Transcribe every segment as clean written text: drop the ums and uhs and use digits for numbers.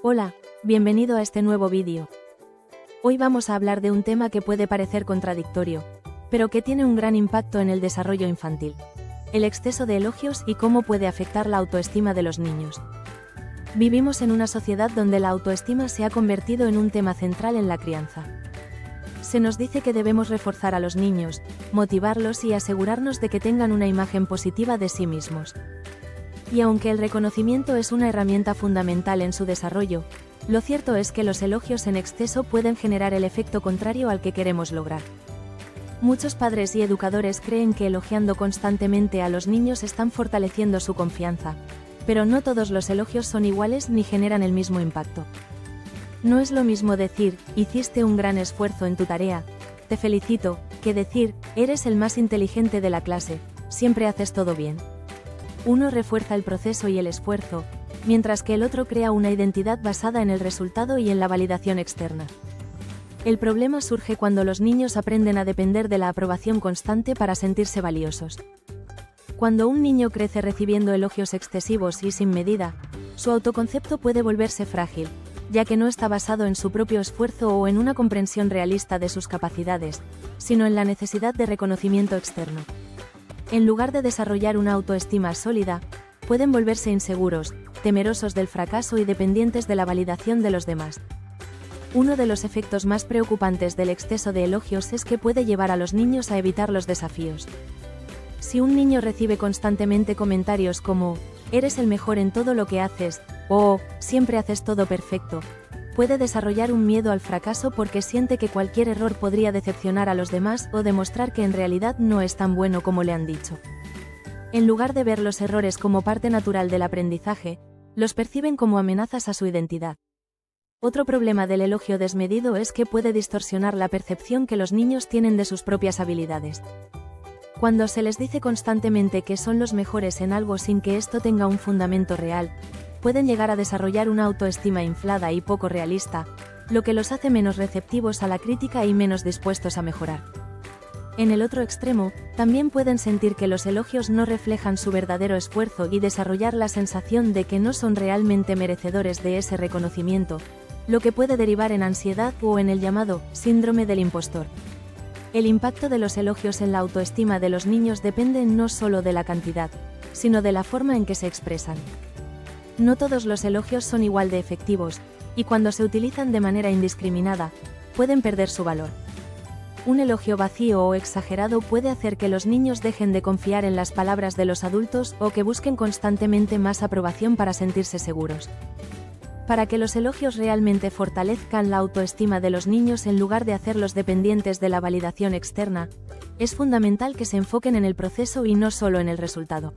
Hola, bienvenido a este nuevo vídeo. Hoy vamos a hablar de un tema que puede parecer contradictorio, pero que tiene un gran impacto en el desarrollo infantil: el exceso de elogios y cómo puede afectar la autoestima de los niños. Vivimos en una sociedad donde la autoestima se ha convertido en un tema central en la crianza. Se nos dice que debemos reforzar a los niños, motivarlos y asegurarnos de que tengan una imagen positiva de sí mismos. Y aunque el reconocimiento es una herramienta fundamental en su desarrollo, lo cierto es que los elogios en exceso pueden generar el efecto contrario al que queremos lograr. Muchos padres y educadores creen que elogiando constantemente a los niños están fortaleciendo su confianza, pero no todos los elogios son iguales ni generan el mismo impacto. No es lo mismo decir, hiciste un gran esfuerzo en tu tarea, te felicito, que decir, eres el más inteligente de la clase, siempre haces todo bien. Uno refuerza el proceso y el esfuerzo, mientras que el otro crea una identidad basada en el resultado y en la validación externa. El problema surge cuando los niños aprenden a depender de la aprobación constante para sentirse valiosos. Cuando un niño crece recibiendo elogios excesivos y sin medida, su autoconcepto puede volverse frágil, ya que no está basado en su propio esfuerzo o en una comprensión realista de sus capacidades, sino en la necesidad de reconocimiento externo. En lugar de desarrollar una autoestima sólida, pueden volverse inseguros, temerosos del fracaso y dependientes de la validación de los demás. Uno de los efectos más preocupantes del exceso de elogios es que puede llevar a los niños a evitar los desafíos. Si un niño recibe constantemente comentarios como, eres el mejor en todo lo que haces, o, siempre haces todo perfecto, puede desarrollar un miedo al fracaso porque siente que cualquier error podría decepcionar a los demás o demostrar que en realidad no es tan bueno como le han dicho. En lugar de ver los errores como parte natural del aprendizaje, los perciben como amenazas a su identidad. Otro problema del elogio desmedido es que puede distorsionar la percepción que los niños tienen de sus propias habilidades. Cuando se les dice constantemente que son los mejores en algo sin que esto tenga un fundamento real, pueden llegar a desarrollar una autoestima inflada y poco realista, lo que los hace menos receptivos a la crítica y menos dispuestos a mejorar. En el otro extremo, también pueden sentir que los elogios no reflejan su verdadero esfuerzo y desarrollar la sensación de que no son realmente merecedores de ese reconocimiento, lo que puede derivar en ansiedad o en el llamado síndrome del impostor. El impacto de los elogios en la autoestima de los niños depende no solo de la cantidad, sino de la forma en que se expresan. No todos los elogios son igual de efectivos, y cuando se utilizan de manera indiscriminada, pueden perder su valor. Un elogio vacío o exagerado puede hacer que los niños dejen de confiar en las palabras de los adultos o que busquen constantemente más aprobación para sentirse seguros. Para que los elogios realmente fortalezcan la autoestima de los niños en lugar de hacerlos dependientes de la validación externa, es fundamental que se enfoquen en el proceso y no solo en el resultado.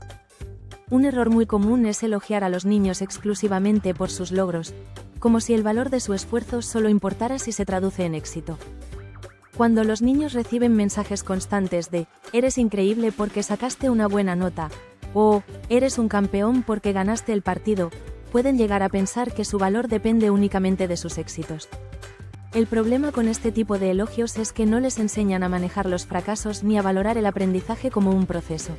Un error muy común es elogiar a los niños exclusivamente por sus logros, como si el valor de su esfuerzo solo importara si se traduce en éxito. Cuando los niños reciben mensajes constantes de, eres increíble porque sacaste una buena nota, o, eres un campeón porque ganaste el partido, pueden llegar a pensar que su valor depende únicamente de sus éxitos. El problema con este tipo de elogios es que no les enseñan a manejar los fracasos ni a valorar el aprendizaje como un proceso.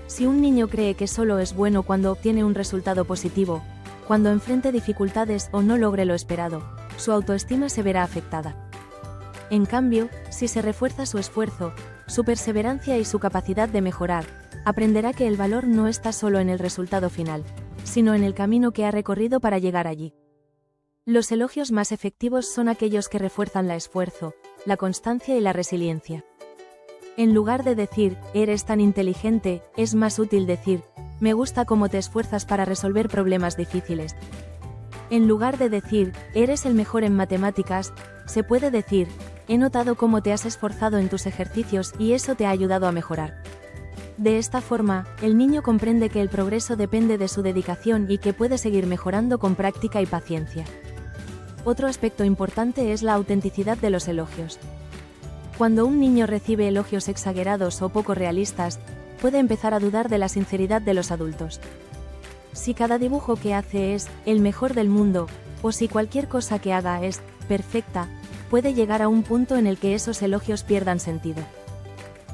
Si un niño cree que solo es bueno cuando obtiene un resultado positivo, cuando enfrente dificultades o no logre lo esperado, su autoestima se verá afectada. En cambio, si se refuerza su esfuerzo, su perseverancia y su capacidad de mejorar, aprenderá que el valor no está solo en el resultado final, sino en el camino que ha recorrido para llegar allí. Los elogios más efectivos son aquellos que refuerzan el esfuerzo, la constancia y la resiliencia. En lugar de decir, eres tan inteligente, es más útil decir, me gusta cómo te esfuerzas para resolver problemas difíciles. En lugar de decir, eres el mejor en matemáticas, se puede decir, he notado cómo te has esforzado en tus ejercicios y eso te ha ayudado a mejorar. De esta forma, el niño comprende que el progreso depende de su dedicación y que puede seguir mejorando con práctica y paciencia. Otro aspecto importante es la autenticidad de los elogios. Cuando un niño recibe elogios exagerados o poco realistas, puede empezar a dudar de la sinceridad de los adultos. Si cada dibujo que hace es el mejor del mundo, o si cualquier cosa que haga es perfecta, puede llegar a un punto en el que esos elogios pierdan sentido.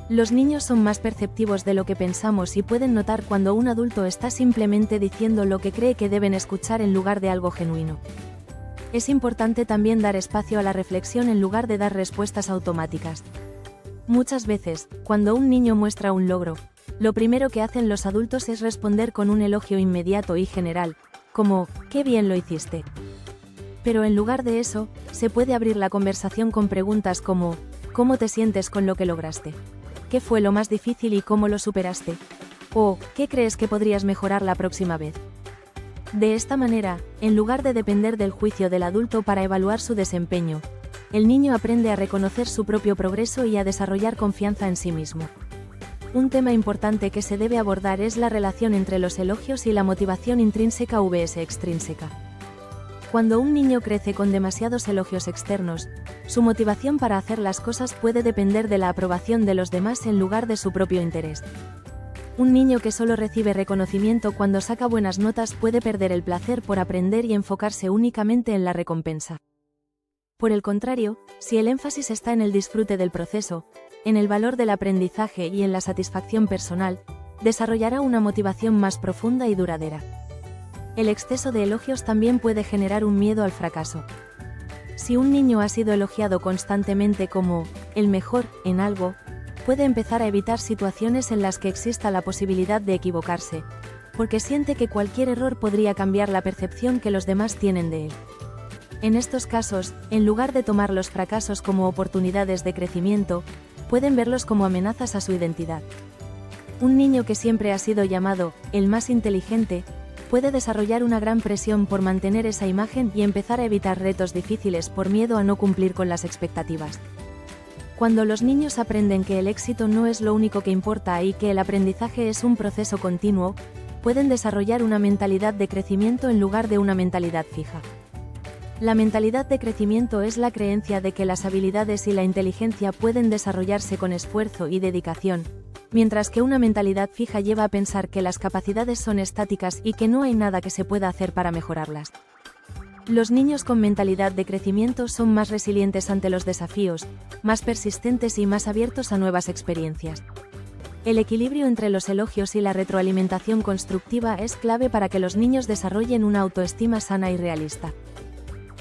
Los niños son más perceptivos de lo que pensamos y pueden notar cuando un adulto está simplemente diciendo lo que cree que deben escuchar en lugar de algo genuino. Es importante también dar espacio a la reflexión en lugar de dar respuestas automáticas. Muchas veces, cuando un niño muestra un logro, lo primero que hacen los adultos es responder con un elogio inmediato y general, como, «¡Qué bien lo hiciste!». Pero en lugar de eso, se puede abrir la conversación con preguntas como, ¿cómo te sientes con lo que lograste? ¿Qué fue lo más difícil y cómo lo superaste? O, ¿qué crees que podrías mejorar la próxima vez? De esta manera, en lugar de depender del juicio del adulto para evaluar su desempeño, el niño aprende a reconocer su propio progreso y a desarrollar confianza en sí mismo. Un tema importante que se debe abordar es la relación entre los elogios y la motivación intrínseca vs extrínseca. Cuando un niño crece con demasiados elogios externos, su motivación para hacer las cosas puede depender de la aprobación de los demás en lugar de su propio interés. Un niño que solo recibe reconocimiento cuando saca buenas notas puede perder el placer por aprender y enfocarse únicamente en la recompensa. Por el contrario, si el énfasis está en el disfrute del proceso, en el valor del aprendizaje y en la satisfacción personal, desarrollará una motivación más profunda y duradera. El exceso de elogios también puede generar un miedo al fracaso. Si un niño ha sido elogiado constantemente como el mejor en algo, puede empezar a evitar situaciones en las que exista la posibilidad de equivocarse, porque siente que cualquier error podría cambiar la percepción que los demás tienen de él. En estos casos, en lugar de tomar los fracasos como oportunidades de crecimiento, pueden verlos como amenazas a su identidad. Un niño que siempre ha sido llamado el más inteligente, puede desarrollar una gran presión por mantener esa imagen y empezar a evitar retos difíciles por miedo a no cumplir con las expectativas. Cuando los niños aprenden que el éxito no es lo único que importa y que el aprendizaje es un proceso continuo, pueden desarrollar una mentalidad de crecimiento en lugar de una mentalidad fija. La mentalidad de crecimiento es la creencia de que las habilidades y la inteligencia pueden desarrollarse con esfuerzo y dedicación, mientras que una mentalidad fija lleva a pensar que las capacidades son estáticas y que no hay nada que se pueda hacer para mejorarlas. Los niños con mentalidad de crecimiento son más resilientes ante los desafíos, más persistentes y más abiertos a nuevas experiencias. El equilibrio entre los elogios y la retroalimentación constructiva es clave para que los niños desarrollen una autoestima sana y realista.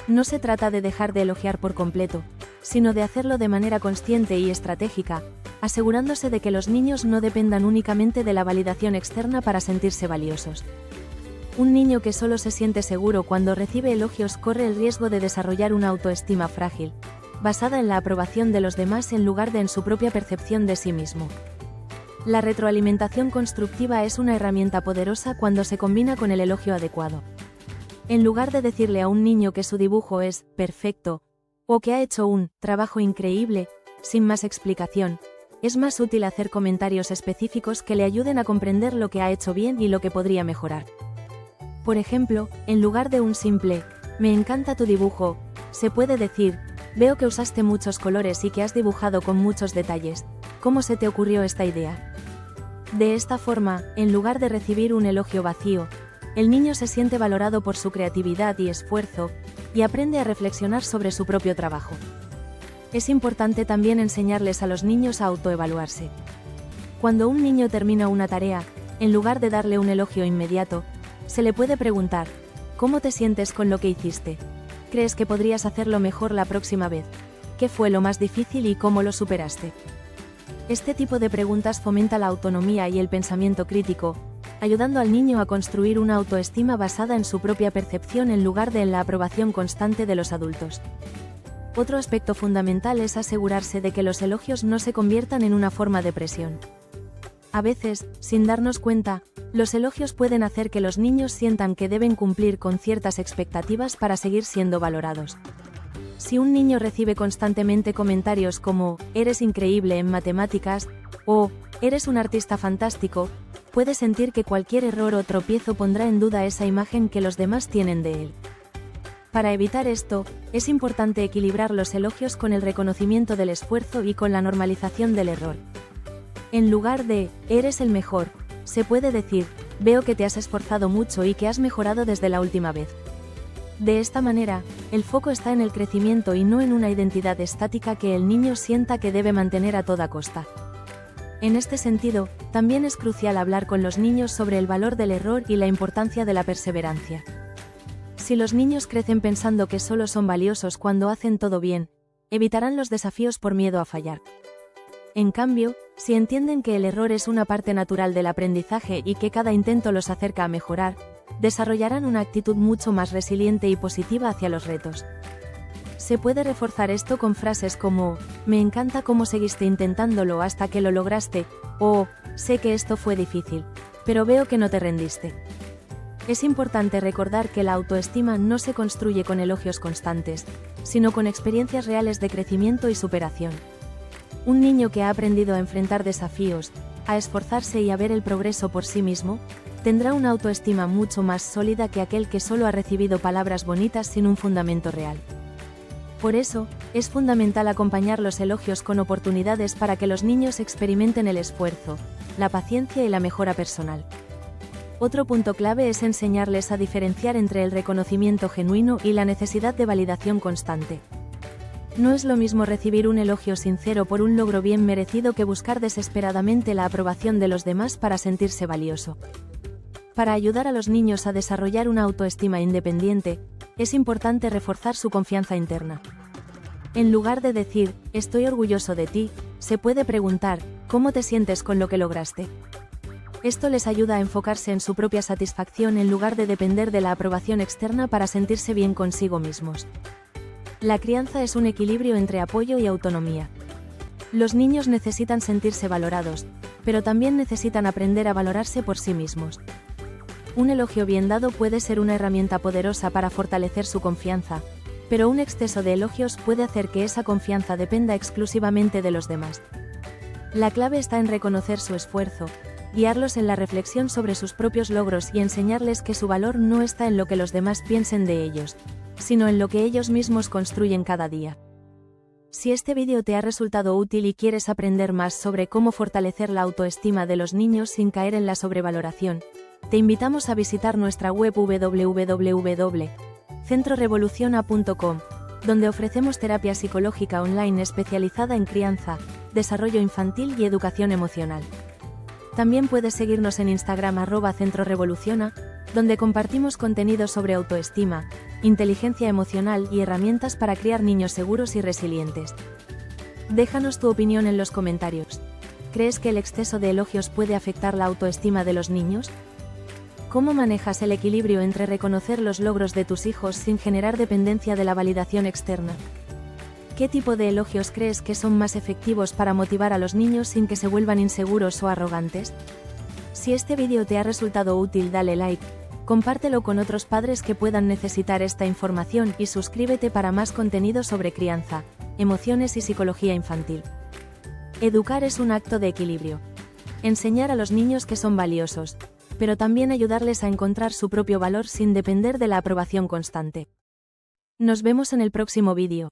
No se trata de dejar de elogiar por completo, sino de hacerlo de manera consciente y estratégica, asegurándose de que los niños no dependan únicamente de la validación externa para sentirse valiosos. Un niño que solo se siente seguro cuando recibe elogios corre el riesgo de desarrollar una autoestima frágil, basada en la aprobación de los demás en lugar de en su propia percepción de sí mismo. La retroalimentación constructiva es una herramienta poderosa cuando se combina con el elogio adecuado. En lugar de decirle a un niño que su dibujo es perfecto, o que ha hecho un trabajo increíble, sin más explicación, es más útil hacer comentarios específicos que le ayuden a comprender lo que ha hecho bien y lo que podría mejorar. Por ejemplo, en lugar de un simple, me encanta tu dibujo, se puede decir, veo que usaste muchos colores y que has dibujado con muchos detalles, ¿cómo se te ocurrió esta idea? De esta forma, en lugar de recibir un elogio vacío, el niño se siente valorado por su creatividad y esfuerzo, y aprende a reflexionar sobre su propio trabajo. Es importante también enseñarles a los niños a autoevaluarse. Cuando un niño termina una tarea, en lugar de darle un elogio inmediato, se le puede preguntar, ¿cómo te sientes con lo que hiciste? ¿Crees que podrías hacerlo mejor la próxima vez? ¿Qué fue lo más difícil y cómo lo superaste? Este tipo de preguntas fomenta la autonomía y el pensamiento crítico, ayudando al niño a construir una autoestima basada en su propia percepción en lugar de en la aprobación constante de los adultos. Otro aspecto fundamental es asegurarse de que los elogios no se conviertan en una forma de presión. A veces, sin darnos cuenta, los elogios pueden hacer que los niños sientan que deben cumplir con ciertas expectativas para seguir siendo valorados. Si un niño recibe constantemente comentarios como, eres increíble en matemáticas, o, eres un artista fantástico, puede sentir que cualquier error o tropiezo pondrá en duda esa imagen que los demás tienen de él. Para evitar esto, es importante equilibrar los elogios con el reconocimiento del esfuerzo y con la normalización del error. En lugar de, eres el mejor, se puede decir, veo que te has esforzado mucho y que has mejorado desde la última vez. De esta manera, el foco está en el crecimiento y no en una identidad estática que el niño sienta que debe mantener a toda costa. En este sentido, también es crucial hablar con los niños sobre el valor del error y la importancia de la perseverancia. Si los niños crecen pensando que solo son valiosos cuando hacen todo bien, evitarán los desafíos por miedo a fallar. En cambio, si entienden que el error es una parte natural del aprendizaje y que cada intento los acerca a mejorar, desarrollarán una actitud mucho más resiliente y positiva hacia los retos. Se puede reforzar esto con frases como, me encanta cómo seguiste intentándolo hasta que lo lograste, o, sé que esto fue difícil, pero veo que no te rendiste. Es importante recordar que la autoestima no se construye con elogios constantes, sino con experiencias reales de crecimiento y superación. Un niño que ha aprendido a enfrentar desafíos, a esforzarse y a ver el progreso por sí mismo, tendrá una autoestima mucho más sólida que aquel que solo ha recibido palabras bonitas sin un fundamento real. Por eso, es fundamental acompañar los elogios con oportunidades para que los niños experimenten el esfuerzo, la paciencia y la mejora personal. Otro punto clave es enseñarles a diferenciar entre el reconocimiento genuino y la necesidad de validación constante. No es lo mismo recibir un elogio sincero por un logro bien merecido que buscar desesperadamente la aprobación de los demás para sentirse valioso. Para ayudar a los niños a desarrollar una autoestima independiente, es importante reforzar su confianza interna. En lugar de decir, estoy orgulloso de ti, se puede preguntar, ¿cómo te sientes con lo que lograste? Esto les ayuda a enfocarse en su propia satisfacción en lugar de depender de la aprobación externa para sentirse bien consigo mismos. La crianza es un equilibrio entre apoyo y autonomía. Los niños necesitan sentirse valorados, pero también necesitan aprender a valorarse por sí mismos. Un elogio bien dado puede ser una herramienta poderosa para fortalecer su confianza, pero un exceso de elogios puede hacer que esa confianza dependa exclusivamente de los demás. La clave está en reconocer su esfuerzo, guiarlos en la reflexión sobre sus propios logros y enseñarles que su valor no está en lo que los demás piensen de ellos, sino en lo que ellos mismos construyen cada día. Si este vídeo te ha resultado útil y quieres aprender más sobre cómo fortalecer la autoestima de los niños sin caer en la sobrevaloración, te invitamos a visitar nuestra web www.centrorevoluciona.com, donde ofrecemos terapia psicológica online especializada en crianza, desarrollo infantil y educación emocional. También puedes seguirnos en Instagram @centrorevoluciona, donde compartimos contenido sobre autoestima, inteligencia emocional y herramientas para criar niños seguros y resilientes. Déjanos tu opinión en los comentarios. ¿Crees que el exceso de elogios puede afectar la autoestima de los niños? ¿Cómo manejas el equilibrio entre reconocer los logros de tus hijos sin generar dependencia de la validación externa? ¿Qué tipo de elogios crees que son más efectivos para motivar a los niños sin que se vuelvan inseguros o arrogantes? Si este vídeo te ha resultado útil, dale like, compártelo con otros padres que puedan necesitar esta información y suscríbete para más contenido sobre crianza, emociones y psicología infantil. Educar es un acto de equilibrio. Enseñar a los niños que son valiosos, pero también ayudarles a encontrar su propio valor sin depender de la aprobación constante. Nos vemos en el próximo vídeo.